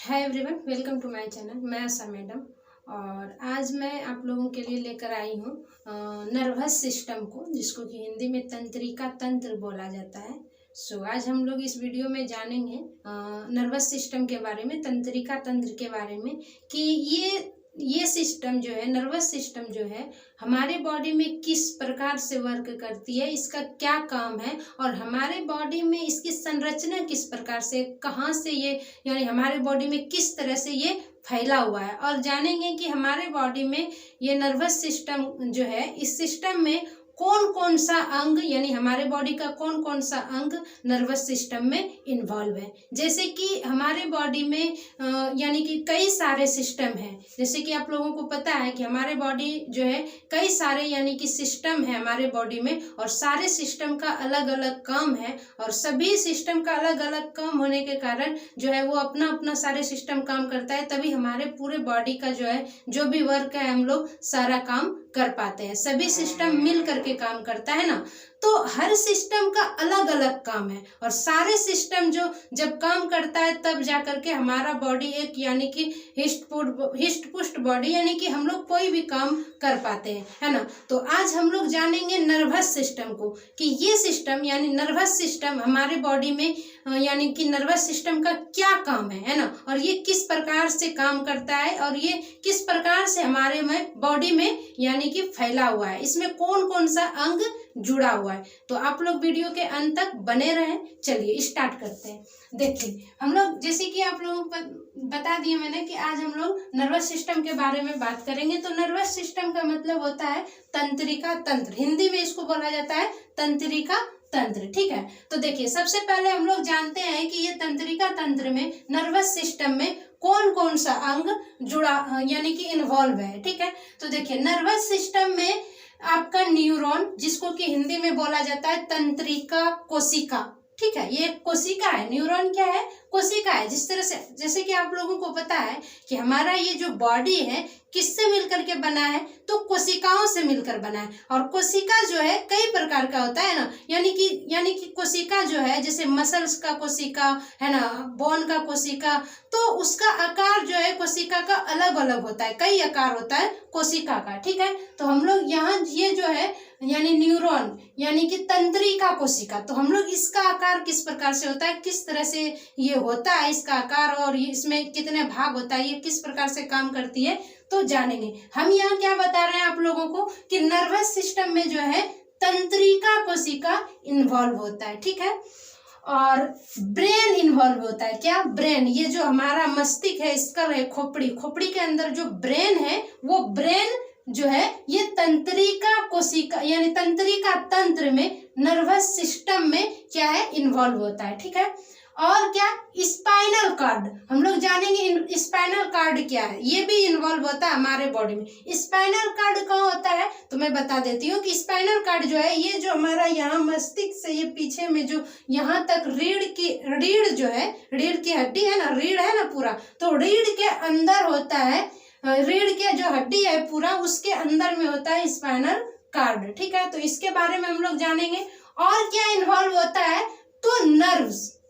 Hi everyone, welcome to my channel. मैं Asha madam और आज मैं आप लोगों के लिए लेकर आई हूँ नर्वस सिस्टम को, जिसको कि हिंदी में तंत्रिका तंत्र बोला जाता है। आज हम लोग इस वीडियो में जानेंगे नर्वस सिस्टम के बारे में, तंत्रिका तंत्र के बारे में कि ये सिस्टम जो है, नर्वस सिस्टम जो है, हमारे बॉडी में किस प्रकार से वर्क करती है, इसका क्या काम है और हमारे बॉडी में इसकी संरचना किस प्रकार से, कहाँ से ये, यानी हमारे बॉडी में किस तरह से ये फैला हुआ है। और जानेंगे कि हमारे बॉडी में ये नर्वस सिस्टम जो है, इस सिस्टम में कौन कौन सा अंग, यानी हमारे बॉडी का कौन कौन सा अंग नर्वस सिस्टम में इन्वॉल्व है। जैसे कि हमारे बॉडी में यानी कि कई सारे सिस्टम हैं। जैसे कि आप लोगों को पता है कि हमारे बॉडी जो है कई सारे यानी कि सिस्टम है हमारे बॉडी में, और सारे सिस्टम का अलग अलग काम है। और सभी सिस्टम का अलग अलग काम होने के कारण जो है वो अपना अपना सारे सिस्टम काम करता है, तभी हमारे पूरे बॉडी का जो है जो भी वर्क है हम लोग सारा काम कर पाते हैं। सभी सिस्टम मिल करके काम करता है ना, तो हर सिस्टम का अलग अलग काम है और सारे सिस्टम जो जब काम करता है तब जा करके हमारा बॉडी एक यानी कि हिस्ट पुष्ट बॉडी, यानी कि हम लोग कोई भी काम कर पाते हैं, है ना। तो आज हम लोग जानेंगे नर्वस सिस्टम को कि ये सिस्टम यानी नर्वस सिस्टम हमारे बॉडी में यानी कि नर्वस सिस्टम का क्या काम है ना, और ये किस प्रकार से काम करता है और ये किस प्रकार से हमारे में बॉडी में यानी कि फैला हुआ है, इसमें कौन कौन सा अंग जुड़ा हुआ है। तो आप लोग वीडियो के अंत तक बने रहें। चलिए स्टार्ट करते हैं। देखिए, हम लोग जैसे कि आप लोगों को बता दिए मैंने कि आज हम लोग नर्वस सिस्टम के बारे में बात करेंगे। तो नर्वस सिस्टम का मतलब होता है तंत्रिका तंत्र, हिंदी में इसको बोला जाता है तंत्रिका तंत्र, ठीक है। तो देखिए, सबसे पहले हम लोग जानते हैं कि ये तंत्रिका तंत्र में नर्वस सिस्टम में कौन कौन सा अंग जुड़ा यानी कि इन्वॉल्व है, ठीक है। तो देखिए, नर्वस सिस्टम में आपका न्यूरॉन, जिसको कि हिंदी में बोला जाता है तंत्रिका कोशिका, ठीक है। ये कोशिका है, न्यूरॉन क्या है, कोशिका है। जिस तरह से, जैसे कि आप लोगों को पता है कि हमारा ये जो बॉडी है किससे मिलकर के बना है, तो कोशिकाओं से मिलकर बना है। और कोशिका जो है कई प्रकार का होता है ना, यानी कि कोशिका जो है, जैसे मसल्स का कोशिका है ना, बोन का कोशिका, तो उसका आकार जो है कोशिका का अलग अलग होता है, कई आकार होता है कोशिका का, ठीक है। तो हम लोग यहाँ ये जो है यानी न्यूरॉन यानी कि तंत्रिका कोशिका, तो हम लोग इसका आकार किस प्रकार से होता है, किस तरह से ये होता है इसका आकार, और ये इसमें कितने भाग होता है, ये किस प्रकार से काम करती है, तो जानेंगे। हम यहाँ क्या बता रहे हैं आप लोगों को कि नर्वस सिस्टम में जो है तंत्रिका कोशिका इन्वॉल्व होता है, ठीक है। और ब्रेन इन्वॉल्व होता है। क्या? ब्रेन, ये जो हमारा मस्तिष्क है, स्कल है, खोपड़ी के अंदर जो ब्रेन है, वो ब्रेन जो है ये तंत्रिका कोशिका यानी तंत्रिका तंत्र में, नर्वस सिस्टम में क्या है, इन्वॉल्व होता है, ठीक है। और क्या? स्पाइनल कार्ड, हम लोग जानेंगे स्पाइनल कार्ड क्या है, ये भी इन्वॉल्व होता है हमारे बॉडी में। स्पाइनल कार्ड कहाँ होता है, तो मैं बता देती हूँ कि स्पाइनल कार्ड जो है, ये जो हमारा यहाँ मस्तिष्क से ये पीछे में जो यहाँ तक रीढ़ जो है, रीढ़ की हड्डी है ना, रीढ़ है ना पूरा, तो रीढ़ के अंदर होता है, रीढ़ के जो हड्डी है पूरा, उसके अंदर में होता है स्पाइनल कार्ड, ठीक है। तो इसके बारे में हम लोग जानेंगे। और क्या इन्वॉल्व होता है, तो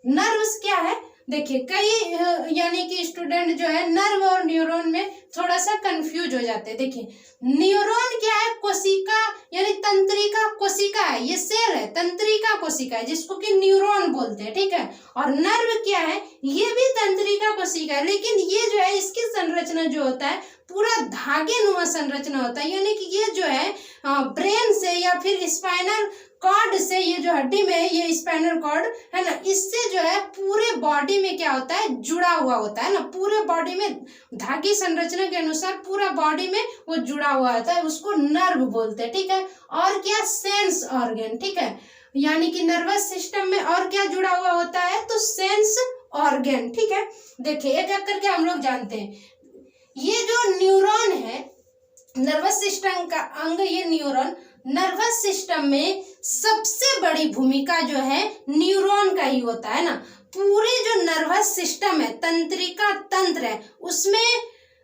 नर्व्स क्या है, देखिए कई यानी कि स्टूडेंट जो है नर्व और न्यूरॉन में थोड़ा सा कंफ्यूज हो जाते हैं। देखिए, न्यूरॉन क्या है, कोशिका यानी तंत्रिका कोशिका है, ये सेल है, तंत्रिका कोशिका है, जिसको कि न्यूरॉन बोलते हैं, ठीक है। और नर्व क्या है, ये भी तंत्रिका कोशिका है, लेकिन ये जो है इसकी संरचना जो होता है पूरा धागे नुमा संरचना होता है, यानी कि ये जो है ब्रेन से या फिर स्पाइनल कॉर्ड से, ये जो हड्डी में है ये स्पाइनल कॉर्ड है ना, इससे जो है पूरे बॉडी में क्या होता है, जुड़ा हुआ होता है ना, पूरे बॉडी में धागी संरचना के अनुसार पूरा बॉडी में वो जुड़ा हुआ होता है, उसको नर्व बोलते हैं, ठीक है। और क्या? सेंस ऑर्गन, ठीक है। यानी कि नर्वस सिस्टम में और क्या जुड़ा हुआ होता है, तो सेंस ऑर्गन, ठीक है। देखिए, एक एक करके हम लोग जानते हैं। ये जो न्यूरॉन है, नर्वस सिस्टम का अंग, ये न्यूरॉन, नर्वस सिस्टम में सबसे बड़ी भूमिका जो है न्यूरॉन का ही होता है ना। पूरे जो नर्वस सिस्टम है, तंत्रिका तंत्र है, उसमें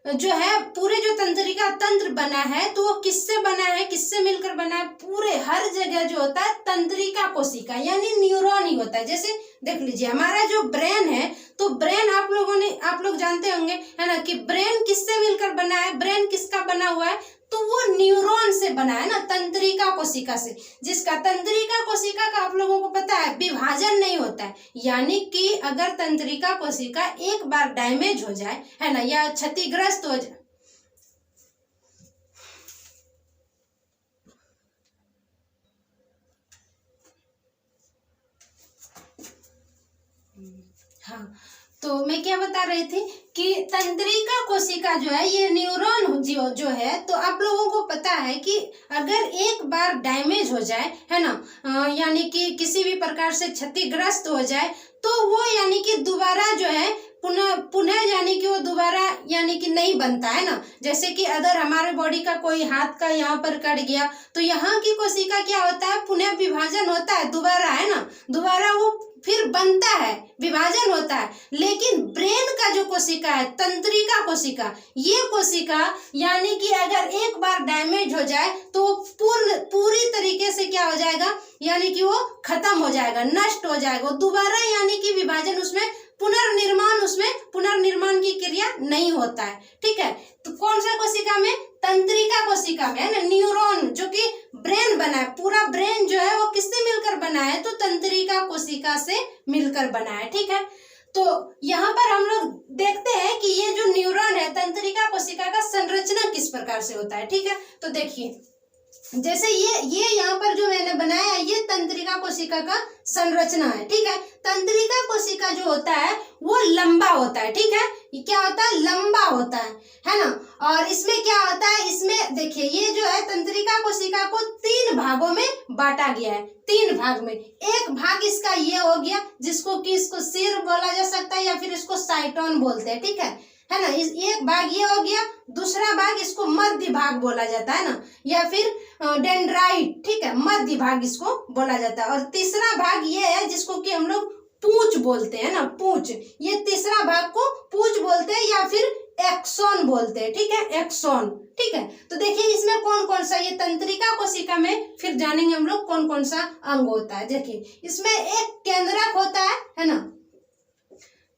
जो है पूरे जो तंत्रिका तंत्र बना है, तो वो किससे बना है, किससे मिलकर बना है, पूरे हर जगह जो होता है तंत्रिका कोशिका यानी न्यूरॉन ही होता है। जैसे देख लीजिए, हमारा जो ब्रेन है, तो ब्रेन आप लोग जानते होंगे है ना कि ब्रेन किससे मिलकर बना है, ब्रेन किसका बना हुआ है, तो वो न्यूरॉन से बना है ना, तंत्रिका कोशिका से, जिसका तंत्रिका कोशिका का आप लोगों को पता है विभाजन नहीं होता है। यानी कि अगर तंत्रिका कोशिका एक बार डैमेज हो जाए है ना, या क्षतिग्रस्त हो जाए, हाँ, तो मैं क्या बता रही थी कि तंत्रिका कोशिका जो है ये न्यूरॉन जो है, तो आप लोगों को पता है कि अगर एक बार डैमेज हो जाए है ना, यानी कि किसी भी प्रकार से क्षतिग्रस्त हो जाए, तो वो यानी कि दोबारा जो है पुनः यानी कि वो दोबारा यानी कि नहीं बनता है ना। जैसे कि अगर हमारे बॉडी का कोई हाथ का यहाँ पर कट गया, तो यहाँ की कोशिका क्या होता है, पुनः विभाजन होता है दोबारा है ना, दोबारा वो फिर बनता है, विभाजन होता है। लेकिन ब्रेन का जो कोशिका है, तंत्रिका कोशिका, ये कोशिका यानी कि अगर एक बार डैमेज हो जाए तो पूरी तरीके से क्या हो जाएगा, यानी कि वो खत्म हो जाएगा, नष्ट हो जाएगा, दोबारा यानी कि विभाजन उसमें पुनर्निर्माण की क्रिया नहीं होता है। ठीक है, तो कौन सा कोशिका में, तंत्रिका कोशिका में है ना, न्यूरॉन जो कि ब्रेन बना है, पूरा ब्रेन जो है वो किससे मिलकर बना है, तो तंत्रिका कोशिका से मिलकर बना है। ठीक है, तो यहाँ पर हम लोग देखते हैं कि ये जो न्यूरॉन है, तंत्रिका कोशिका का संरचना किस प्रकार से होता है। ठीक है, तो देखिए जैसे ये यहाँ पर जो मैंने बनाया है, ये तंत्रिका कोशिका का संरचना है। ठीक है, तंत्रिका कोशिका जो होता है वो लंबा होता है। ठीक है, ये क्या होता है, लंबा होता है ना। और इसमें क्या होता है, इसमें देखिए ये जो है तंत्रिका कोशिका को 3 भागों में बांटा गया है, 3 भाग में। एक भाग इसका ये हो गया, जिसको कि इसको सिर बोला जा सकता है, या फिर इसको साइटोन बोलते हैं। ठीक है ना, इस एक भाग ये हो गया, दूसरा भाग इसको मध्य भाग बोला जाता है ना, या फिर डेंड्राइट। ठीक है, मध्य भाग इसको बोला जाता है। और तीसरा भाग ये है जिसको कि हम लोग पूंछ बोलते हैं ना, पूंछ, ये तीसरा भाग को पूंछ बोलते हैं या फिर एक्सोन बोलते हैं। ठीक है, एक्सोन। ठीक है, तो देखिए इसमें कौन कौन सा, ये तंत्रिका कोशिका में फिर जानेंगे हम लोग कौन कौन सा अंग होता है। देखिए इसमें एक केंद्रक होता है ना,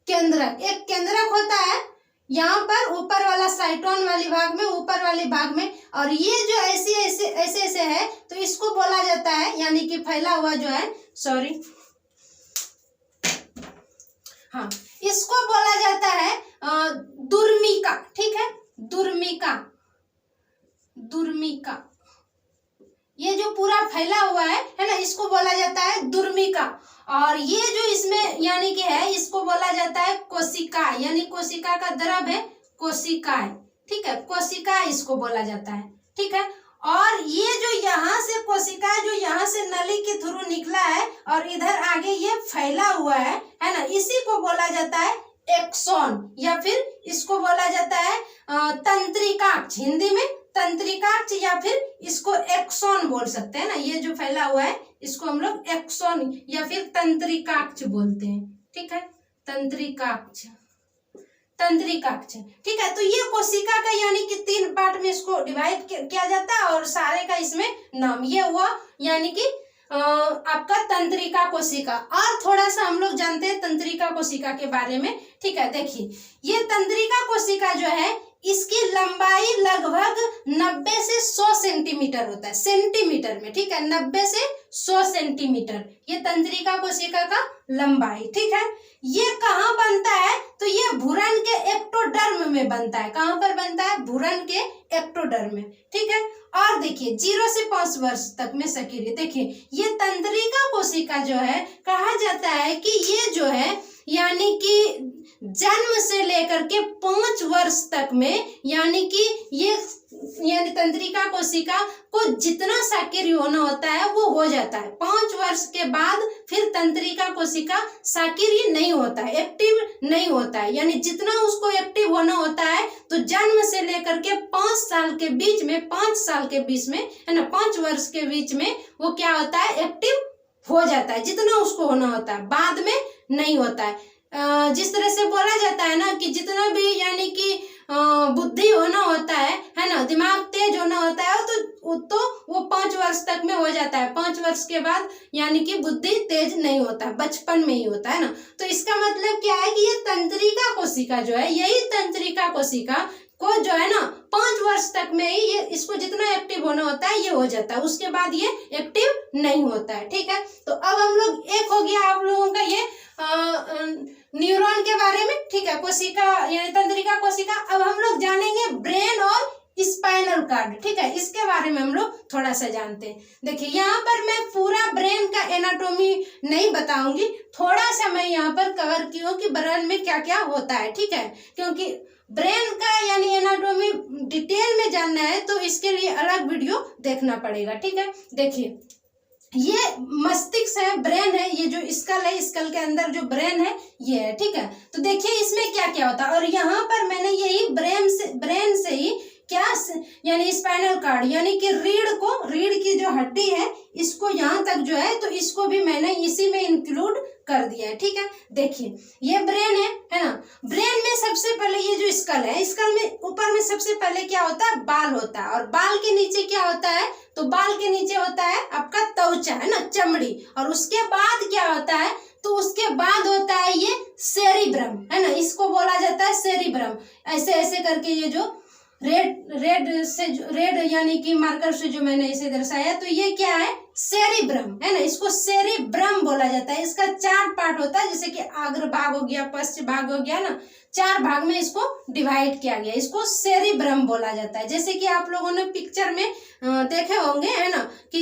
केंद्रक, एक केंद्रक होता है यहाँ पर ऊपर वाला साइटोन वाली भाग में, ऊपर वाले भाग में। और ये जो ऐसे है, तो इसको बोला जाता है, यानी कि फैला हुआ जो है, सॉरी, हाँ, इसको बोला जाता है दुर्मिका। ठीक है, दुर्मिका, दुर्मिका, ये जो पूरा फैला हुआ है ना, इसको बोला जाता है दुर्मिका। और ये जो इसमें यानी कि है, इसको बोला जाता है कोशिका, यानी कोशिका का द्रव है कोशिकाएं। ठीक है, कोशिका इसको बोला जाता है। ठीक है, और ये जो यहाँ से कोशिका जो यहाँ से नली के थ्रू निकला है और इधर आगे ये फैला हुआ है ना, इसी को बोला जाता है एक्सोन, या फिर इसको बोला जाता है तंत्रिकाक्ष, हिंदी में तंत्रिकाक्ष, या फिर इसको एक्सोन बोल सकते हैं ना। ये जो फैला हुआ है इसको हम लोग एक्सोन या फिर तंत्रिकाक्ष बोलते हैं। ठीक है, तंत्रिकाक्ष, तंत्रिकाक्ष। ठीक है, तो ये कोशिका का यानी कि 3 पार्ट में इसको डिवाइड किया जाता है, और सारे का इसमें नाम ये हुआ, यानी कि आपका तंत्रिका कोशिका। और थोड़ा सा हम लोग जानते हैं तंत्रिका कोशिका के बारे में। ठीक है, देखिए ये तंत्रिका कोशिका जो है, इसकी लंबाई लगभग 90 से 100 सेंटीमीटर होता है, सेंटीमीटर में। ठीक है, 90 से 100 सेंटीमीटर ये तंत्रिका कोशिका का लंबाई। ठीक है, ये कहाँ बनता है, तो ये भ्रूण के एक्टोडर्म में बनता है। कहाँ पर बनता है, भ्रूण के एक्टोडर्म में। ठीक है, और देखिए 0 से 5 वर्ष तक में सक्रिय। देखिए ये तंत्रिका कोशिका जो है, कहा जाता है कि ये जो है यानी कि जन्म से लेकर के 5 वर्ष तक में, यानी कि ये यानी तंत्रिका कोशिका को जितना सक्रिय होना होता है वो हो जाता है। 5 वर्ष के बाद फिर तंत्रिका कोशिका सक्रिय नहीं होता है, एक्टिव नहीं होता है। यानी जितना उसको एक्टिव होना होता है, तो जन्म से लेकर के 5 साल के बीच में, 5 साल के बीच में है ना, 5 वर्ष के बीच में वो क्या होता है, एक्टिव हो जाता है, जितना उसको होना होता है, बाद में नहीं होता है। जिस तरह से बोला जाता है ना कि जितना भी यानी कि बुद्धि होना होता है ना, दिमाग तेज होना होता है, तो तो वो 5 वर्ष तक में हो जाता है। 5 वर्ष के बाद यानी कि बुद्धि तेज नहीं होता, बचपन में ही होता है ना। तो इसका मतलब क्या है कि ये तंत्रिका कोशिका जो है, यही तंत्रिका कोशिका को जो है ना 5 वर्ष तक में ही ये इसको जितना एक्टिव होना होता है ये हो जाता है, उसके बाद ये एक्टिव नहीं होता है। ठीक है, तो अब हम लोग एक हो गया आप लोगों का ये न्यूरॉन के बारे में। ठीक है, कोशिका यानी तंत्रिका कोशिका। अब हम लोग जानेंगे ब्रेन और स्पाइनल कार्ड। ठीक है, इसके बारे में हम लोग थोड़ा सा जानते हैं। देखिए यहाँ पर मैं पूरा ब्रेन का एनाटॉमी नहीं बताऊंगी, थोड़ा सा मैं यहाँ पर कवर की हूँ कि ब्रेन में क्या क्या होता है। ठीक है, क्योंकि ब्रेन का यानी एनाटॉमी डिटेल में जानना है तो इसके लिए अलग वीडियो देखना पड़ेगा। ठीक है, देखिए ये मस्तिष्क है, ब्रेन है, ये जो स्कल है, स्कल के अंदर जो ब्रेन है ये है। ठीक है, तो देखिए इसमें क्या क्या होता है। और यहाँ पर मैंने यही ब्रेन से ही क्या यानी स्पाइनल कार्ड यानी कि रीढ़ की जो हड्डी है इसको यहाँ तक जो है तो इसको भी मैंने इसी में इंक्लूड कर दिया है। ठीक है, देखिए ये ब्रेन है ना। ब्रेन में सबसे पहले ये जो स्कल है, स्कल में ऊपर में सबसे पहले क्या होता है, बाल होता है। और बाल के नीचे क्या होता है, तो बाल के नीचे होता है आपका त्वचा है ना, चमड़ी। और उसके बाद क्या होता है, तो उसके बाद होता है ये सेरिब्रम है ना, इसको बोला जाता है सेरिब्रम। ऐसे ऐसे करके ये जो रेड यानी कि मार्कर से जो मैंने इसे दर्शाया, तो ये क्या है, सेरिब्रम है ना, इसको सेरिब्रम बोला जाता है। इसका 4 पार्ट होता है, जैसे कि अग्र भाग हो गया, पश्च भाग हो गया ना, 4 भाग में इसको डिवाइड किया गया, इसको सेरिब्रम बोला जाता है। जैसे कि आप लोगों ने पिक्चर में देखे होंगे है ना कि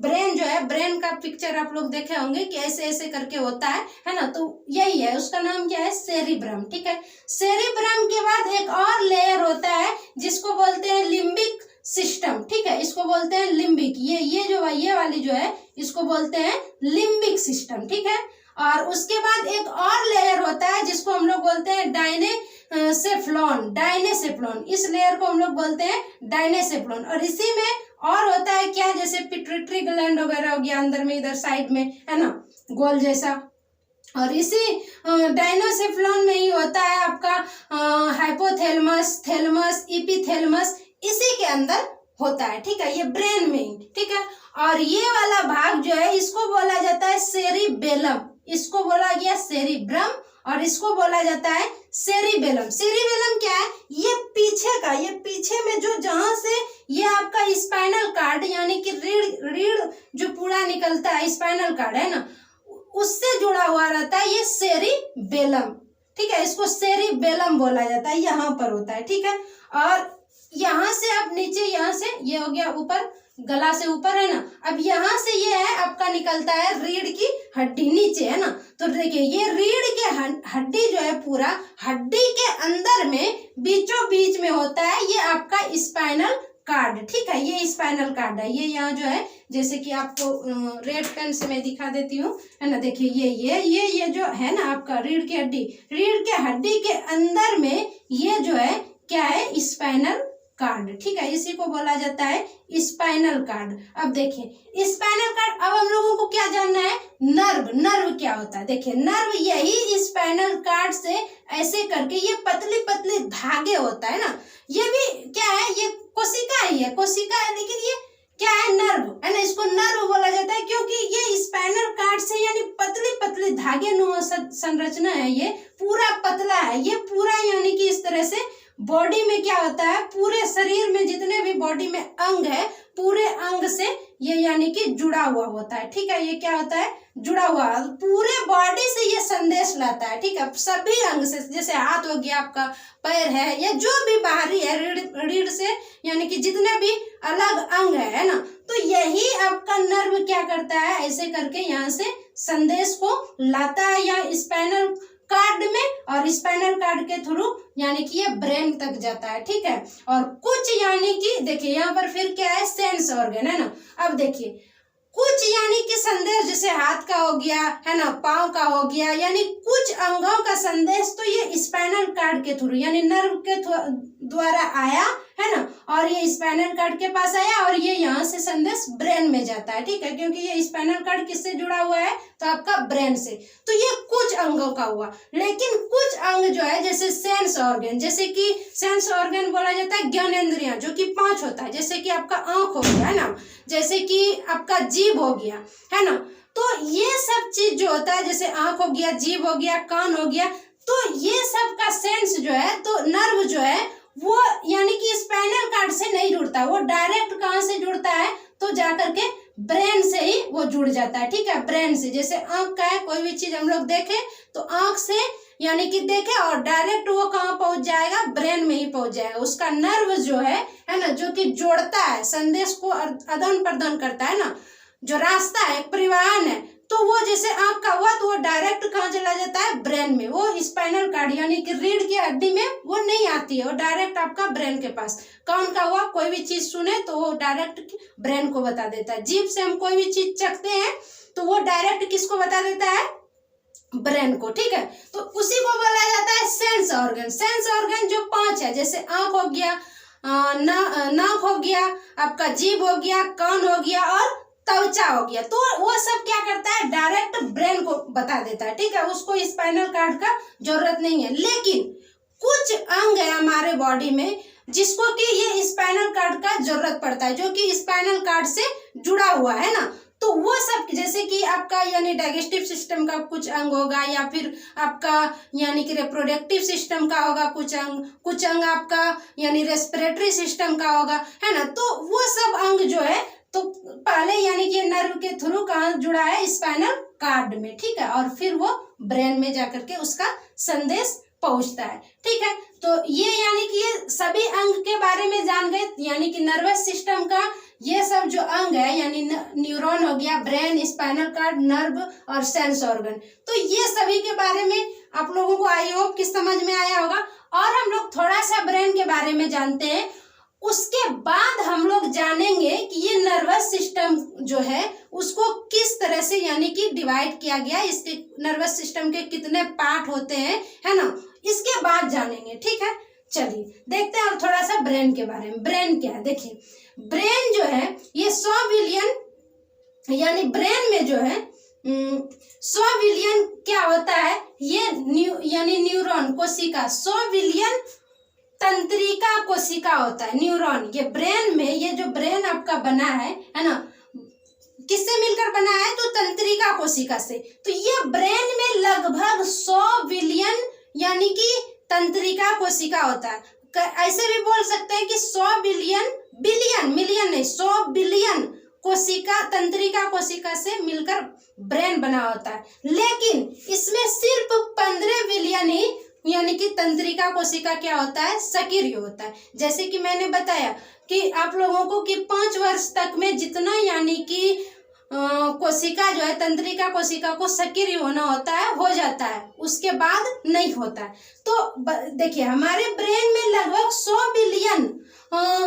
ब्रेन जो है, ब्रेन का पिक्चर आप लोग देखे होंगे कि ऐसे ऐसे करके होता है ना, तो यही है, उसका नाम क्या है, सेरिब्रम। ठीक है, सेरिब्रम के बाद एक और लेयर होता है जिसको बोलते हैं लिम्बिक सिस्टम। ठीक है, इसको बोलते हैं लिम्बिक, ये वाली जो है इसको बोलते हैं लिम्बिक सिस्टम। ठीक है, और उसके बाद एक और लेयर होता है जिसको हम लोग बोलते हैं डायनेसेफ्लॉन। इस लेयर को हम लोग बोलते हैं डायनेसेफ्लॉन। और इसी में और होता है क्या, जैसे पिट्यूटरी ग्लैंड वगैरह हो गया अंदर में, इधर साइड में है ना, गोल जैसा। और इसी डायनेसेफ्लॉन में ही होता है आपका हाइपोथैलेमस, थैलेमस, एपिथैलेमस, इसी के अंदर होता है। ठीक है, ये ब्रेन में ही। ठीक है, और ये वाला भाग जो है इसको बोला जाता है सेरिबेलम, इसको बोला गया सेरिब्रम और इसको बोला जाता है सेरिबेलम। सेरिबेलम क्या है, ये पीछे में जो जहां से ये आपका स्पाइनल कार्ड यानी कि रीढ़ जो पूरा निकलता है, स्पाइनल कार्ड है ना, उससे जुड़ा हुआ रहता है ये सेरिबेलम। ठीक है, इसको सेरिबेलम बोला जाता है, यहाँ पर होता है। ठीक है, और यहाँ से अब नीचे, यहाँ से ये हो गया ऊपर, गला से ऊपर है ना, अब यहाँ से ये है आपका निकलता है रीढ़ की हड्डी नीचे है ना। तो देखिए ये रीढ़ के हड्डी जो है पूरा, हड्डी के अंदर में बीचों बीच में होता है ये आपका स्पाइनल कार्ड। ठीक है, ये स्पाइनल कार्ड है, ये यहाँ जो है, जैसे कि आपको रेड पेन से मैं दिखा देती हूँ है ना। देखिए ये जो है ना आपका रीढ़ की हड्डी के अंदर में ये जो है क्या है, स्पाइनल कार्ड। ठीक है, इसी को बोला जाता है स्पाइनल कार्ड। अब देखिए स्पाइनल कार्ड, अब हम लोगों को क्या जानना है, नर्व क्या होता है। देखिए नर्व यही स्पाइनल कार्ड से ऐसे करके ये पतली पतली धागे होता है ना, ये भी क्या है, ये कोशिका है, लेकिन ये क्या है, नर्व है ना, इसको नर्व बोला जाता है क्योंकि ये स्पाइनल कार्ड से यानी पतली पतली धागे नुमा संरचना है, ये पूरा पतला है, ये पूरा यानी कि इस तरह से बॉडी में क्या होता है, पूरे शरीर में जितने भी बॉडी में अंग है, पूरे अंग से ये यानी कि जुड़ा हुआ होता है। ठीक है, ये क्या होता है, जुड़ा हुआ, पूरे बॉडी से ये संदेश लाता है। ठीक है, सभी अंग से, जैसे हाथ हो गया आपका, पैर है, या जो भी बाहरी है रीढ़ से यानी कि जितने भी अलग अंग है ना, तो यही आपका नर्व क्या करता है, ऐसे करके यहाँ से संदेश को लाता है या स्पाइनल कार्ड में, और स्पाइनल कार्ड के थ्रू यानी कि ये ब्रेन तक जाता है। ठीक है, और कुछ यानी कि देखिए यहाँ पर फिर क्या है, सेंस ऑर्गन है ना। अब देखिए कुछ यानी कि संदेश, जैसे हाथ का हो गया है ना, पांव का हो गया, यानी कुछ अंगों का संदेश तो ये स्पाइनल कार्ड के थ्रू यानी नर्व के द्वारा आया है ना, और ये स्पाइनल कार्ड के पास आया और ये यहाँ से संदेश ब्रेन में जाता है। ठीक है, क्योंकि ये स्पाइनल कार्ड किससे जुड़ा हुआ है, तो तो आपका ब्रेन से। तो ये कुछ अंगों का हुआ, लेकिन कुछ अंग जो है जैसे सेंस ऑर्गन, जैसे कि सेंस ऑर्गन बोला जाता है ज्ञानेंद्रियां, जो कि 5 होता है, जैसे कि आपका आंख हो गया है ना, जैसे कि आपका जीभ हो गया है ना। तो ये सब चीज जो होता है, जैसे आंख हो गया, जीभ हो गया, कान हो गया, तो ये सब का सेंस जो है, तो नर्व जो है वो यानी कि स्पाइनल कार्ड से नहीं जुड़ता, वो डायरेक्ट कहाँ से जुड़ता है, तो जाकर के ब्रेन से ही वो जुड़ जाता है। ठीक है, ब्रेन से। जैसे आंख का है, कोई भी चीज हम लोग देखें तो आंख से यानी कि देखे और डायरेक्ट वो कहाँ पहुंच जाएगा, ब्रेन में ही पहुंच जाएगा। उसका नर्व जो है ना, जो कि जोड़ता है, संदेश को आदान प्रदान करता है ना, जो रास्ता है, परिवहन है, तो वो जैसे आंख का हुआ तो वो डायरेक्ट कहाँ चला जाता है, ब्रेन में। वो स्पाइनल कार्ड यानी कि रीढ़ की हड्डी में वो नहीं आती है, वो डायरेक्ट आपका ब्रेन के पास। कान का हुआ, कोई भी चीज सुने तो वो डायरेक्ट ब्रेन को बता देता है। जीभ से हम कोई भी चीज चखते हैं तो वो डायरेक्ट किसको बता देता है, ब्रेन को। ठीक है, तो उसी को बोला जाता है सेंस ऑर्गन। सेंस ऑर्गन जो 5 है, जैसे आंख हो गया, नाक हो गया, आपका जीभ हो गया, कान हो गया और त्वचा हो गया, तो वो सब क्या करता है, डायरेक्ट ब्रेन को बता देता है। ठीक है, उसको स्पाइनल कार्ड का जरूरत नहीं है। लेकिन कुछ अंग है हमारे बॉडी में जिसको कि ये स्पाइनल कार्ड का जरूरत पड़ता है, जो कि स्पाइनल कार्ड से जुड़ा हुआ है ना। तो वो सब जैसे कि आपका यानी डाइजेस्टिव सिस्टम का कुछ अंग होगा, या फिर आपका यानी कि रिप्रोडक्टिव सिस्टम का होगा कुछ अंग आपका यानी रेस्पिरेटरी सिस्टम का होगा, है ना। तो वो सब अंग जो है तो पहले यानी कि नर्व के थ्रू कहाँ जुड़ा है, स्पाइनल कार्ड में। ठीक है, और फिर वो ब्रेन में जाकर के उसका संदेश पहुंचता है। ठीक है, तो ये यानी कि ये सभी अंग के बारे में जान गए, यानी कि नर्वस सिस्टम का ये सब जो अंग है, यानी न्यूरॉन हो गया, ब्रेन, स्पाइनल कार्ड, नर्व और सेंस ऑर्गन, तो ये सभी के बारे में आप लोगों को आई होप कि समझ में आया होगा। और हम लोग थोड़ा सा ब्रेन के बारे में जानते हैं, उसके बाद हम लोग जानेंगे कि ये नर्वस सिस्टम जो है उसको किस तरह से यानी कि डिवाइड किया गया, इसके नर्वस सिस्टम के कितने पार्ट होते हैं, है ना, इसके बाद जानेंगे। ठीक है, चलिए देखते हैं और थोड़ा सा ब्रेन के बारे में। ब्रेन क्या है, देखिए ब्रेन जो है ये 100 बिलियन यानी ब्रेन में जो है 100 बिलियन क्या होता है, ये यानी न्यूरॉन कोशिका, 100 बिलियन तंत्रिका कोशिका होता है न्यूरॉन। ये ब्रेन में, ये जो ब्रेन आपका बना है ना, किससे मिलकर बना है, तो तंत्रिका कोशिका से। तो ये ब्रेन में लगभग 100 बिलियन यानी कि तंत्रिका कोशिका होता है। ऐसे भी बोल सकते हैं कि 100 बिलियन, बिलियन, मिलियन नहीं, 100 बिलियन कोशिका, तंत्रिका कोशिका से मिलकर ब्रेन बना होता है। लेकिन इसमें सिर्फ 15 बिलियन ही यानी कि तंत्रिका कोशिका क्या होता है, सक्रिय होता है। जैसे कि मैंने बताया कि आप लोगों को कि 5 वर्ष तक में जितना यानी कि कोशिका जो है, तंत्रिका कोशिका को सक्रिय होना होता है, हो जाता है, उसके बाद नहीं होता है। तो देखिए हमारे ब्रेन में लगभग 100 बिलियन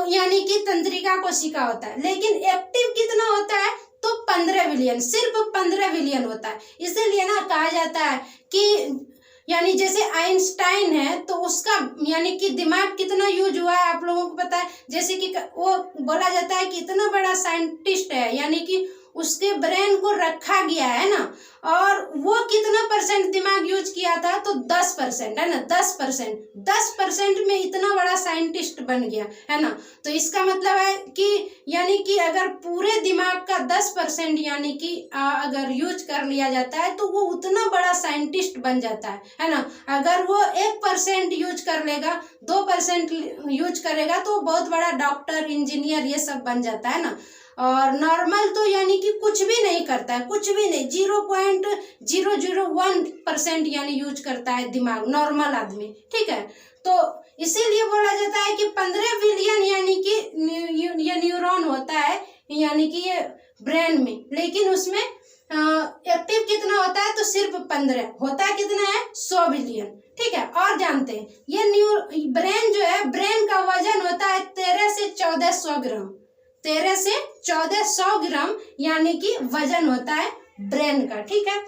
यानी कि तंत्रिका कोशिका होता है, लेकिन एक्टिव कितना होता है, तो 15 बिलियन, सिर्फ 15 बिलियन होता है। इसीलिए ना कहा जाता है कि यानी जैसे आइंस्टाइन है तो उसका यानी कि दिमाग कितना यूज हुआ है आप लोगों को पता है। जैसे कि वो बोला जाता है कि इतना बड़ा साइंटिस्ट है, यानी कि उसके ब्रेन को रखा गया है ना, और वो कितना % दिमाग यूज किया था, तो 10% है ना, 10% में इतना बड़ा साइंटिस्ट बन गया है ना। तो इसका मतलब है कि यानी कि अगर पूरे दिमाग का 10% यानी कि अगर यूज कर लिया जाता है तो वो उतना बड़ा साइंटिस्ट बन जाता है ना। अगर वो 1% यूज कर लेगा, 2% यूज करेगा तो बहुत बड़ा डॉक्टर, इंजीनियर ये सब बन जाता है ना। और नॉर्मल तो यानी कि कुछ भी नहीं करता है, कुछ भी नहीं, 0.001% यानी यूज करता है दिमाग नॉर्मल आदमी। ठीक है, तो इसीलिए बोला जाता है कि 15 बिलियन यानी कि ये न्यूरॉन होता है यानी कि ये ब्रेन में, लेकिन उसमें एक्टिव कितना होता है, तो सिर्फ 15 होता है, कितना है, 100 बिलियन। ठीक है, और जानते हैं ये ब्रेन जो है, ब्रेन का वजन होता है 13 से 1400 ग्राम, 13 से 1400 ग्राम यानी कि वजन होता है ब्रेन का। ठीक है,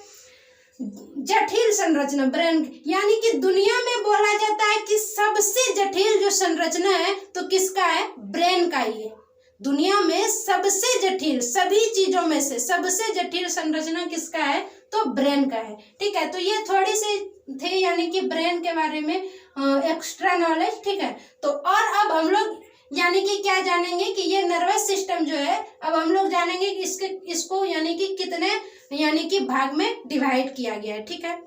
जटिल संरचना ब्रेन यानी कि दुनिया में बोला जाता है कि सबसे जटिल जो संरचना है तो किसका है, ब्रेन का ही है। दुनिया में सबसे जटिल, सभी चीजों में से सबसे जटिल संरचना किसका है? तो ब्रेन का है। ठीक है, तो ये थोड़ी सी थे यानी कि ब्रेन के बारे में एक्स्ट्रा नॉलेज। ठीक है, तो और अब हम लोग यानी कि क्या जानेंगे कि ये नर्वस सिस्टम जो है, अब हम लोग जानेंगे कि इसको यानी कि कितने यानी कि भाग में डिवाइड किया गया है। ठीक है,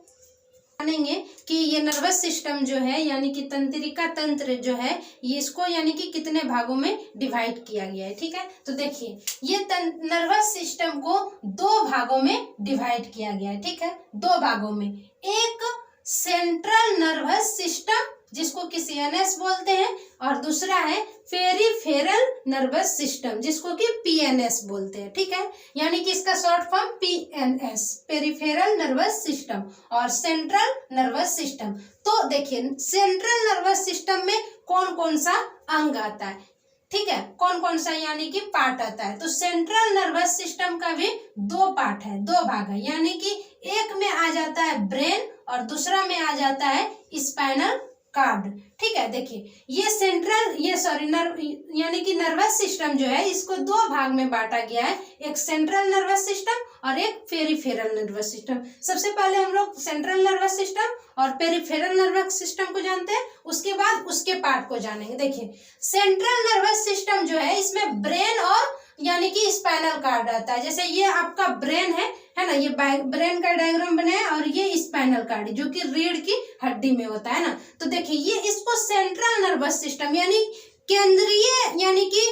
जानेंगे कि ये नर्वस सिस्टम जो है यानी कि तंत्रिका तंत्र जो है, ये इसको यानी कि कितने भागों में डिवाइड किया गया है। ठीक है, तो देखिए ये नर्वस सिस्टम को 2 भागों में डिवाइड किया गया है। ठीक है, 2 भागों में, एक सेंट्रल नर्वस सिस्टम जिसको कि सीएनएस बोलते हैं, और दूसरा है पेरिफेरल नर्वस सिस्टम जिसको कि पीएनएस बोलते हैं। ठीक है, यानी कि इसका short form PNS, peripheral nervous system, और सेंट्रल नर्वस सिस्टम। तो देखिए सेंट्रल नर्वस सिस्टम में कौन कौन सा अंग आता है? ठीक है, कौन कौन सा यानी कि पार्ट आता है? तो सेंट्रल नर्वस सिस्टम का भी 2 पार्ट है, 2 भाग है, यानी कि एक में आ जाता है ब्रेन और दूसरा में आ जाता है स्पाइनल कार्ड। ठीक है, देखिए यानी कि नर्वस सिस्टम जो है इसको 2 भाग में बांटा गया है, एक सेंट्रल नर्वस सिस्टम और एक पेरिफेरल नर्वस सिस्टम। सबसे पहले हम लोग सेंट्रल नर्वस सिस्टम और पेरिफेरल नर्वस सिस्टम को जानते हैं, उसके बाद उसके पार्ट को जानेंगे। देखिए सेंट्रल नर्वस सिस्टम जो है इसमें ब्रेन और यानी कि स्पाइनल कार्ड आता है। जैसे ये आपका ब्रेन है ना, ये ब्रेन का डायग्राम बना है, और ये स्पाइनल कार्ड जो कि रीढ़ की हड्डी में होता है ना। तो देखिए ये इसको सेंट्रल नर्वस सिस्टम यानी केंद्रीय यानी कि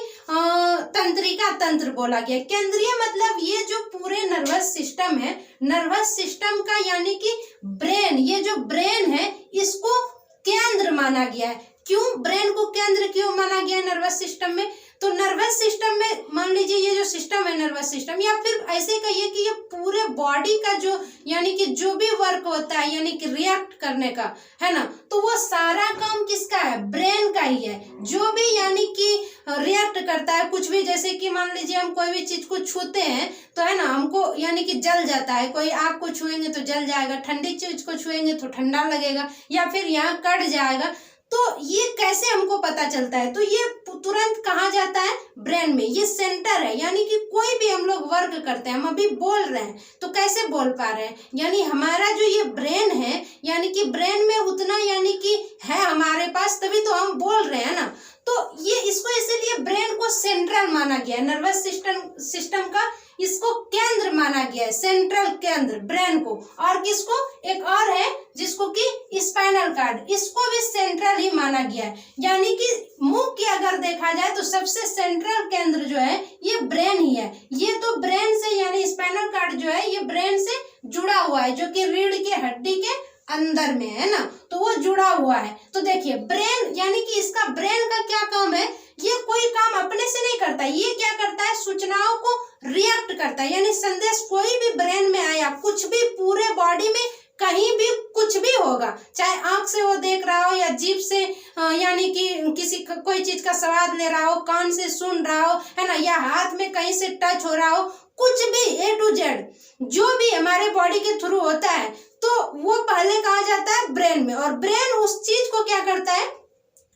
तंत्रिका तंत्र बोला गया। केंद्रीय मतलब ये जो पूरे नर्वस सिस्टम है, नर्वस सिस्टम का यानी कि ब्रेन, ये जो ब्रेन है इसको केंद्र माना गया है। क्यों ब्रेन को केंद्र क्यों माना गया है नर्वस सिस्टम में? तो नर्वस सिस्टम में मान लीजिए ये जो सिस्टम है नर्वस सिस्टम, या फिर ऐसे कहिए कि ये पूरे बॉडी का जो यानी कि जो भी वर्क होता है यानी कि रिएक्ट करने का है ना, तो वो सारा काम किसका है? ब्रेन का ही है। जो भी यानी कि रिएक्ट करता है कुछ भी, जैसे कि मान लीजिए हम कोई भी चीज को छूते हैं तो है ना हमको यानी कि जल जाता है, कोई आग को छुएंगे तो जल जाएगा, ठंडी चीज को छुएंगे तो ठंडा लगेगा, या फिर यहाँ कट जाएगा। तो ये कैसे हमको पता चलता है? तो ये तुरंत कहाँ जाता है? ब्रेन में। ये सेंटर है, यानी कि कोई भी हम लोग वर्क करते हैं, हम अभी बोल रहे हैं तो कैसे बोल पा रहे हैं? यानी हमारा जो ये ब्रेन है यानी कि ब्रेन में उतना यानी कि है हमारे पास, तभी तो हम बोल रहे हैं ना। तो ये इसको इसीलिए ब्रेन को सेंट्रल माना गया है, नर्वस सिस्टम का इसको केंद्र माना गया है, सेंट्रल केंद्र ब्रेन को। और किसको? एक और है जिसको कि स्पाइनल कार्ड, इसको भी सेंट्रल ही माना गया है। यानी कि मुख्य अगर देखा जाए तो सबसे सेंट्रल केंद्र जो है ये ब्रेन ही है। ये तो ब्रेन से यानी स्पाइनल कार्ड जो है ये ब्रेन से जुड़ा हुआ है, जो कि रीढ़ के हड्डी के अंदर में है ना, तो वो जुड़ा हुआ है। तो देखिए ब्रेन यानी कि इसका ब्रेन का क्या काम है? ये कोई काम अपने से नहीं करता, ये क्या करता है? सूचनाओं को रिएक्ट करता है, यानी संदेश कोई भी ब्रेन में आया, कुछ भी पूरे बॉडी में कहीं भी कुछ भी होगा, चाहे आंख से वो देख रहा हो या जीभ से यानी कि किसी कोई चीज का स्वाद ले रहा हो, कान से सुन रहा हो है ना, या हाथ में कहीं से टच हो रहा हो, कुछ भी A to Z जो भी हमारे बॉडी के थ्रू होता है तो वो पहले कहा जाता है ब्रेन में, और ब्रेन उस चीज को क्या करता है?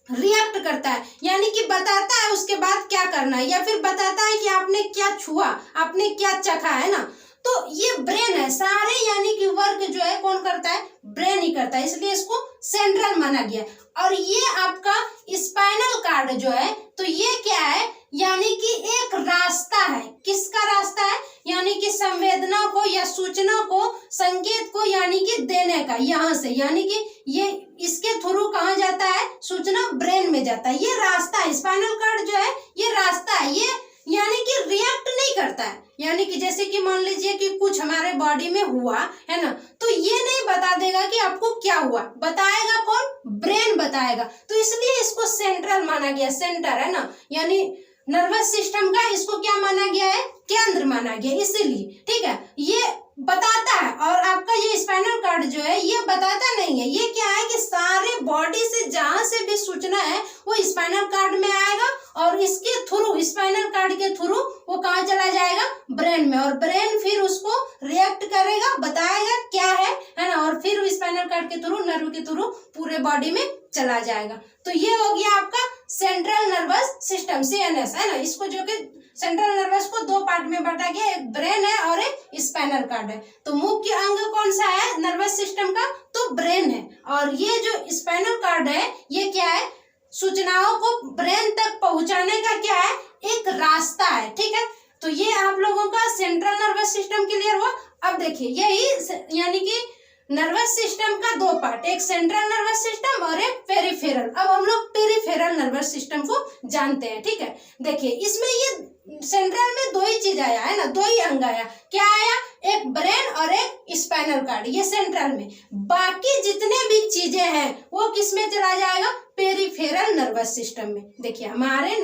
रिएक्ट करता है, यानी कि बताता है उसके बाद क्या करना है, या फिर बताता है कि आपने क्या छुआ, आपने क्या चखा, है ना। तो ये ब्रेन है, सारे यानी कि वर्क जो है कौन करता है? ब्रेन ही करता है, इसलिए इसको सेंट्रल माना गया। और ये आपका स्पाइनल कार्ड जो है, तो ये क्या है? यानी कि एक रास्ता है। किसका रास्ता है? यानी कि संवेदना को या सूचना को, संकेत को यानी कि देने का, यहाँ से यानी कि ये इसके थ्रू कहाँ जाता है? सूचना ब्रेन में जाता है। ये रास्ता है, स्पाइनल कार्ड जो है ये रास्ता है, ये यानी कि रिएक्ट नहीं करता है। यानी कि जैसे कि मान लीजिए कि कुछ हमारे बॉडी में हुआ है ना, तो ये नहीं बता देगा कि आपको क्या हुआ, बताएगा कौन? ब्रेन बताएगा। तो इसलिए इसको सेंट्रल माना गया, सेंटर है ना, यानी नर्वस सिस्टम का इसको क्या माना गया है? केंद्र माना गया, इसीलिए। ठीक है, ये बताता है। और आपका ये स्पाइनल कार्ड जो है ये बताता नहीं है, ये क्या है कि सारे बॉडी से जहां से भी सूचना है वो स्पाइनल कार्ड में आएगा, और इसके थ्रू, स्पाइनल कार्ड के थ्रू वो कहाँ चला जाएगा? ब्रेन में, और ब्रेन फिर उसको रिएक्ट करेगा, बताएगा क्या है ना, और फिर स्पाइनल कार्ड के थ्रू, नर्व के थ्रू पूरे बॉडी में चला जाएगा। तो ये हो गया आपका सेंट्रल नर्वस सिस्टम CNS है ना, इसको जो कि सेंट्रल नर्वस को दो पार्ट में बांटा गया, एक ब्रेन है और एक स्पाइनल कार्ड है। तो मुख्य अंग कौन सा है नर्वस सिस्टम का, तो ब्रेन है। और ये जो स्पाइनल कार्ड है ये क्या है, सूचनाओं को ब्रेन तक पहुंचाने का क्या है, एक रास्ता है, ठीक है। तो ये आप लोगों का सेंट्रल नर्वस सिस्टम क्लियर हुआ। अब देखिए यही यानी कि नर्वस सिस्टम का दो पार्ट, एक सेंट्रल नर्वस सिस्टम और एक पेरिफेरल। अब हम लोग पेरिफेरल नर्वस सिस्टम को जानते हैं, ठीक है। देखिए इसमें ये सेंट्रल में दो ही चीज आया है ना, दो ही अंग आया, क्या आया, एक ब्रेन और एक स्पाइनल कार्ड, ये सेंट्रल में। बाकी जितने भी चीजें हैं वो किस में चला जाएगा, पेरिफेरल नर्वस सिस्टम में। देखिए हमारे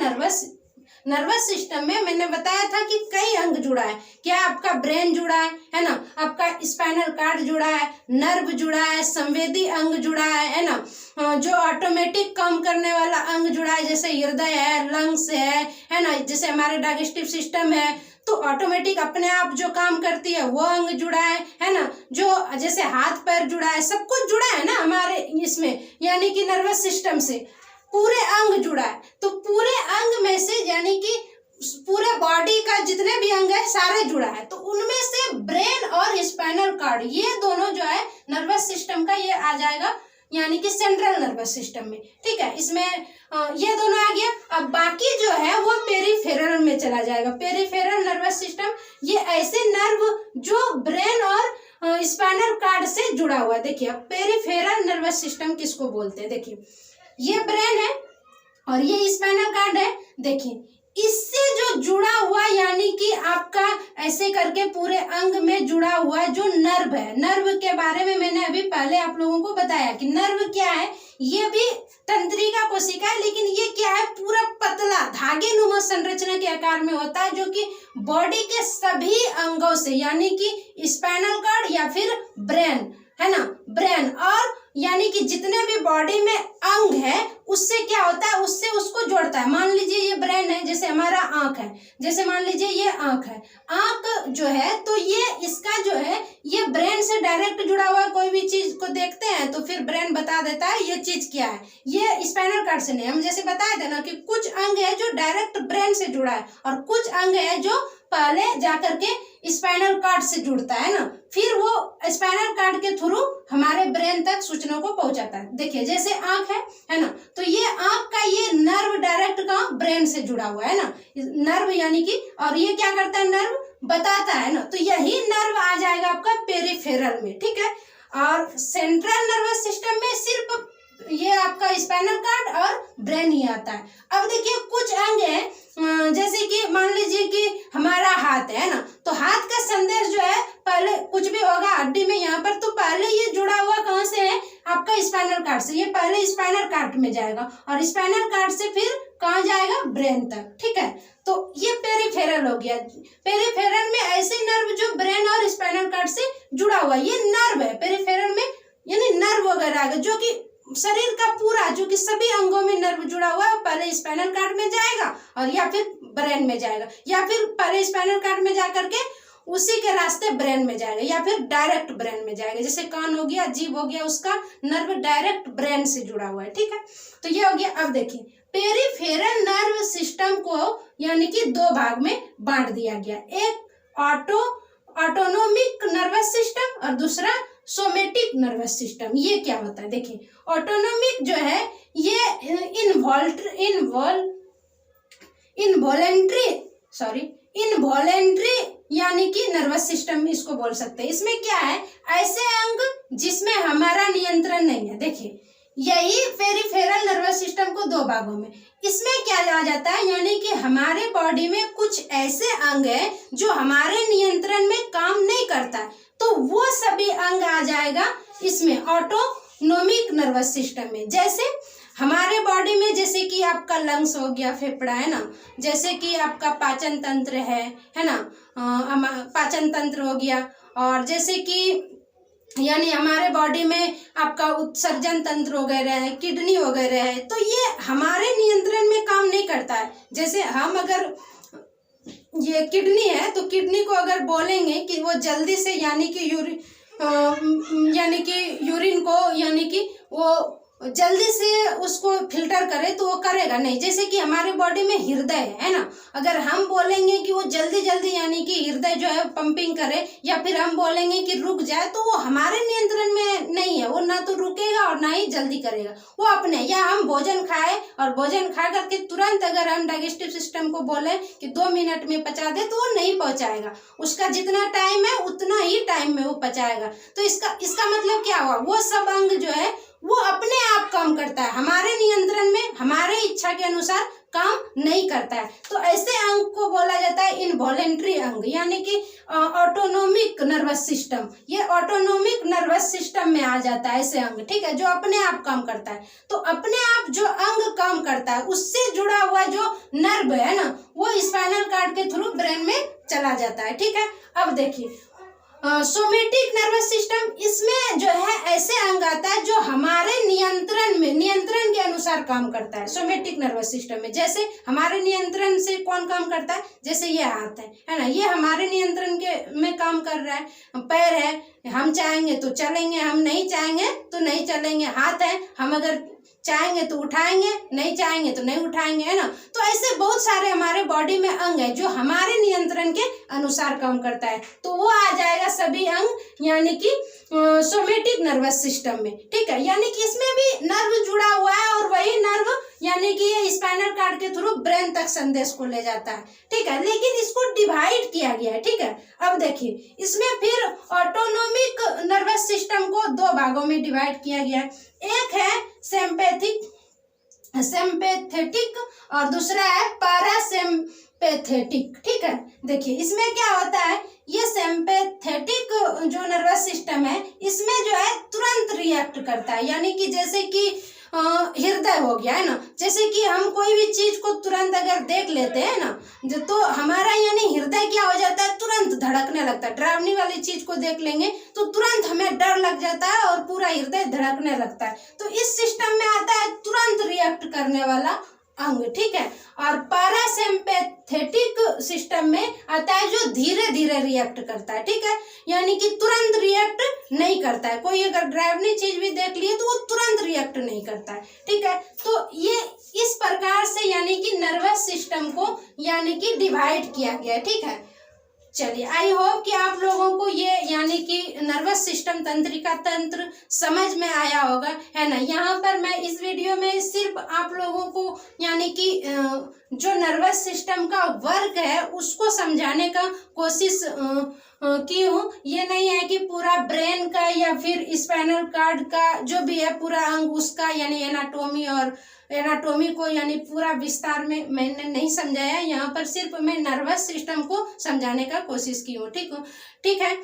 नर्वस सिस्टम में मैंने बताया था कि कई अंग जुड़ा है, क्या आपका ब्रेन जुड़ा है ना, आपका स्पाइनल कार्ड जुड़ा है, नर्व जुड़ा है, संवेदी अंग जुड़ा है ना, जो ऑटोमेटिक काम करने वाला अंग जुड़ा है, जैसे हृदय है, लंग्स है ना, जैसे हमारे डाइजेस्टिव सिस्टम है, तो ऑटोमेटिक अपने आप जो काम करती है वो अंग जुड़ा है ना, जो जैसे हाथ पैर जुड़ा है, सब कुछ जुड़ा है ना हमारे इसमें, यानी कि नर्वस सिस्टम से पूरे अंग जुड़ा है। तो पूरे अंग में से यानी कि पूरे बॉडी का जितने भी अंग है सारे जुड़ा है, तो उनमें से ब्रेन और स्पाइनल कार्ड ये दोनों जो है नर्वस सिस्टम का ये आ जाएगा यानी कि सेंट्रल नर्वस सिस्टम में, ठीक है। इसमें ये दोनों आ गया। अब बाकी जो है वो पेरिफेरल में चला जाएगा। पेरिफेरल नर्वस सिस्टम ये ऐसे नर्व जो ब्रेन और स्पाइनल कार्ड से जुड़ा हुआ है। देखिए अब पेरिफेरल नर्वस सिस्टम किसको बोलते हैं, देखिए ये ब्रेन है और ये स्पाइनल कार्ड है। देखिए इससे जो जुड़ा हुआ यानी कि आपका ऐसे करके पूरे अंग में जुड़ा हुआ जो नर्व है, नर्व के बारे में मैंने अभी पहले आप लोगों को बताया कि नर्व क्या है, ये भी तंत्रिका कोशिका है, लेकिन ये क्या है, पूरा पतला धागे नुमा संरचना के आकार में होता है, जो कि बॉडी के सभी अंगों से यानी कि स्पाइनल कार्ड या फिर ब्रेन है ना, ब्रेन और यानी कि जितने भी बॉडी में अंग है उससे क्या होता है, उससे उसको जोड़ता है। मान लीजिए ये ब्रेन है, जैसे हमारा आंख है, जैसे मान लीजिए ये आंख है, आंख जो है तो ये इसका जो है ये ब्रेन से डायरेक्ट जुड़ा हुआ, कोई भी चीज को देखते हैं तो फिर ब्रेन बता देता है ये चीज क्या है। ये स्पाइनल कार्ड से नहीं, हम जैसे बताए थे ना कि कुछ अंग है जो डायरेक्ट ब्रेन से जुड़ा है और कुछ अंग है जो पहले जाकर के स्पाइनल कार्ड से जुड़ता है ना, फिर वो स्पाइनल कार्ड के थ्रू हमारे ब्रेन तक सूचनाओं को पहुंचाता है। देखिए जैसे आंख है ना, तो ये आंख का ये नर्व डायरेक्ट का ब्रेन से जुड़ा हुआ है ना, नर्व यानी कि, और ये क्या करता है, नर्व बताता है ना, तो यही नर्व आ जाएगा आपका पेरिफेरल में, ठीक है। और सेंट्रल नर्वस सिस्टम में सिर्फ ये आपका स्पाइनल कार्ड और ब्रेन ही आता है। अब देखिए कुछ अंग है, जैसे कि मान लीजिए कि हमारा हाथ है ना, तो हाथ का संदेश जो है पहले कुछ भी होगा हड्डी में यहाँ पर, तो पहले ये जुड़ा हुआ कहाँ से है, आपका स्पाइनल कार्ड से। ये पहले स्पाइनल कार्ड में जाएगा और स्पाइनल कार्ड से फिर कहाँ जाएगा, ब्रेन तक, ठीक है। तो ये पेरिफेरल हो गया। पेरिफेरल में ऐसे नर्व जो ब्रेन और स्पाइनल कार्ड से जुड़ा हुआ, ये नर्व है पेरिफेरल में, यानी नर्व वगैरह जो कि शरीर का पूरा जो कि सभी अंगों में नर्व जुड़ा हुआ है, पहले स्पाइनल कार्ड में जाएगा और या फिर ब्रेन में जाएगा, या फिर पहले स्पाइनल कार्ड में जाकर के उसी के रास्ते ब्रेन में जाएगा, या फिर डायरेक्ट ब्रेन में जाएगा। जैसे कान हो गया, जीभ हो गया, उसका नर्व डायरेक्ट ब्रेन से जुड़ा हुआ है, ठीक है। तो ये हो गया। अब देखिए पेरिफेरल नर्व सिस्टम को यानी कि दो भाग में बांट दिया गया, एक ऑटोनोमिक नर्वस सिस्टम और दूसरा सोमेटिक नर्वस सिस्टम। ये क्या होता है, देखिए ऑटोनोमिक जो है ये इनवॉलेंट्री यानी कि नर्वस सिस्टम इसको बोल सकते हैं। इसमें क्या है, ऐसे अंग जिसमें हमारा नियंत्रण नहीं है। देखिए यही पेरिफेरल नर्वस सिस्टम को दो भागों में, इसमें क्या आ जाता है, यानी कि हमारे बॉडी में कुछ ऐसे अंग है जो हमारे नियंत्रण में काम नहीं करता है, तो वो सभी अंग आ जाएगा इसमें ऑटोनोमिक नर्वस सिस्टम में। जैसे हमारे बॉडी में जैसे कि आपका लंग्स हो गया, फेफड़ा है ना, जैसे कि आपका पाचन तंत्र है ना, पाचन तंत्र हो गया, और जैसे कि यानी हमारे बॉडी में आपका उत्सर्जन तंत्र वगैरह है, किडनी वगैरह है, तो ये हमारे नियंत्रण में काम नहीं करता है। जैसे हम अगर ये किडनी है तो किडनी को अगर बोलेंगे कि वो जल्दी से यानी कि यूरिन को यानी कि वो जल्दी से उसको फिल्टर करे तो वो करेगा नहीं। जैसे कि हमारे बॉडी में हृदय है ना, अगर हम बोलेंगे कि वो जल्दी जल्दी यानी कि हृदय जो है पंपिंग करे, या फिर हम बोलेंगे कि रुक जाए, तो वो हमारे नियंत्रण में नहीं है। वो ना तो रुकेगा और ना ही जल्दी करेगा, वो अपने। या हम भोजन खाए और भोजन खा करके तुरंत अगर हम डाइजेस्टिव सिस्टम को बोले कि 2 मिनट में पचा दे, तो वो नहीं पहुंचाएगा। उसका जितना टाइम है उतना ही टाइम में वो पचाएगा। तो इसका मतलब क्या हुआ, वो सब अंग जो है वो अपने आप काम करता है, हमारे नियंत्रण में, हमारे इच्छा के अनुसार काम नहीं करता है। तो ऐसे अंग को बोला जाता है इनवॉलेंट्री अंग, यानी कि ऑटोनोमिक नर्वस सिस्टम। ये ऑटोनोमिक नर्वस सिस्टम में आ जाता है ऐसे अंग, ठीक है, जो अपने आप काम करता है। तो अपने आप जो अंग काम करता है उससे जुड़ा हुआ जो नर्व है ना, वो स्पाइनल कॉर्ड के थ्रू ब्रेन में चला जाता है, ठीक है। अब देखिए सोमेटिक नर्वस सिस्टम, इसमें जो है ऐसे अंग आता है जो हमारे नियंत्रण के अनुसार काम करता है सोमेटिक नर्वस सिस्टम में। जैसे हमारे नियंत्रण से कौन काम करता है, जैसे ये हाथ है ना, ये हमारे नियंत्रण के में काम कर रहा है। पैर है, हम चाहेंगे तो चलेंगे, हम नहीं चाहेंगे तो नहीं चलेंगे। हाथ है, हम अगर चाहेंगे तो उठाएंगे, नहीं चाहेंगे तो नहीं उठाएंगे, है ना। तो ऐसे बहुत सारे हमारे बॉडी में अंग है जो हमारे नियंत्रण के अनुसार काम करता है। तो वो आ जाएगा सभी अंग यानी कि सोमेटिक नर्वस सिस्टम में, ठीक है। यानी कि इसमें भी नर्व जुड़ा हुआ है और वही नर्व यानी कि ये स्पाइनल कॉर्ड के थ्रू ब्रेन तक संदेश को ले जाता है, ठीक है। लेकिन इसको डिवाइड किया गया है, ठीक है। अब देखिए इसमें फिर ऑटोनोमिक नर्वस सिस्टम को 2 भागों में डिवाइड किया गया है। एक है सिम्पैथेटिक और दूसरा है पैरासिम्पैथेटिक, ठीक है। देखिए इसमें क्या होता है, ये सिम्पैथेटिक जो नर्वस सिस्टम है इसमें जो है तुरंत रिएक्ट करता है। यानी कि जैसे कि हृदय हो गया है ना, जैसे कि हम कोई भी चीज को तुरंत अगर देख लेते हैं ना, तो हमारा यानी हृदय क्या हो जाता है, तुरंत धड़कने लगता है। डरावनी वाली चीज को देख लेंगे तो तुरंत हमें डर लग जाता है और पूरा हृदय धड़कने लगता है। तो इस सिस्टम में आता है तुरंत रिएक्ट करने वाला अंग, ठीक है। और पैरासिम्पैथेटिक सिस्टम में आता है जो धीरे धीरे रिएक्ट करता है, ठीक है। यानी कि तुरंत रिएक्ट नहीं करता है। कोई अगर डरावनी चीज भी देख लिए तो वो तुरंत रिएक्ट नहीं करता है, ठीक है। तो ये इस प्रकार से यानी कि नर्वस सिस्टम को यानी कि डिवाइड किया गया है, ठीक है। चलिए आई होप कि आप लोगों को ये यानी कि नर्वस सिस्टम तंत्रिका तंत्र समझ में आया होगा, है ना। यहाँ पर मैं इस वीडियो में सिर्फ आप लोगों को यानी कि जो नर्वस सिस्टम का वर्क है उसको समझाने का कोशिश की हूँ। ये नहीं है कि पूरा ब्रेन का या फिर स्पाइनल कॉर्ड का जो भी है पूरा अंग उसका यानी एनाटोमी को यानी पूरा विस्तार में मैंने नहीं समझाया। यहाँ पर सिर्फ मैं नर्वस सिस्टम को समझाने का कोशिश की हूँ, ठीक है।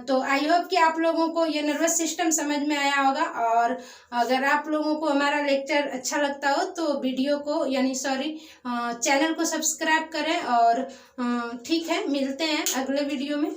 तो आई होप कि आप लोगों को ये नर्वस सिस्टम समझ में आया होगा। और अगर आप लोगों को हमारा लेक्चर अच्छा लगता हो तो वीडियो को यानी चैनल को सब्सक्राइब करें। और ठीक है, मिलते हैं अगले वीडियो में।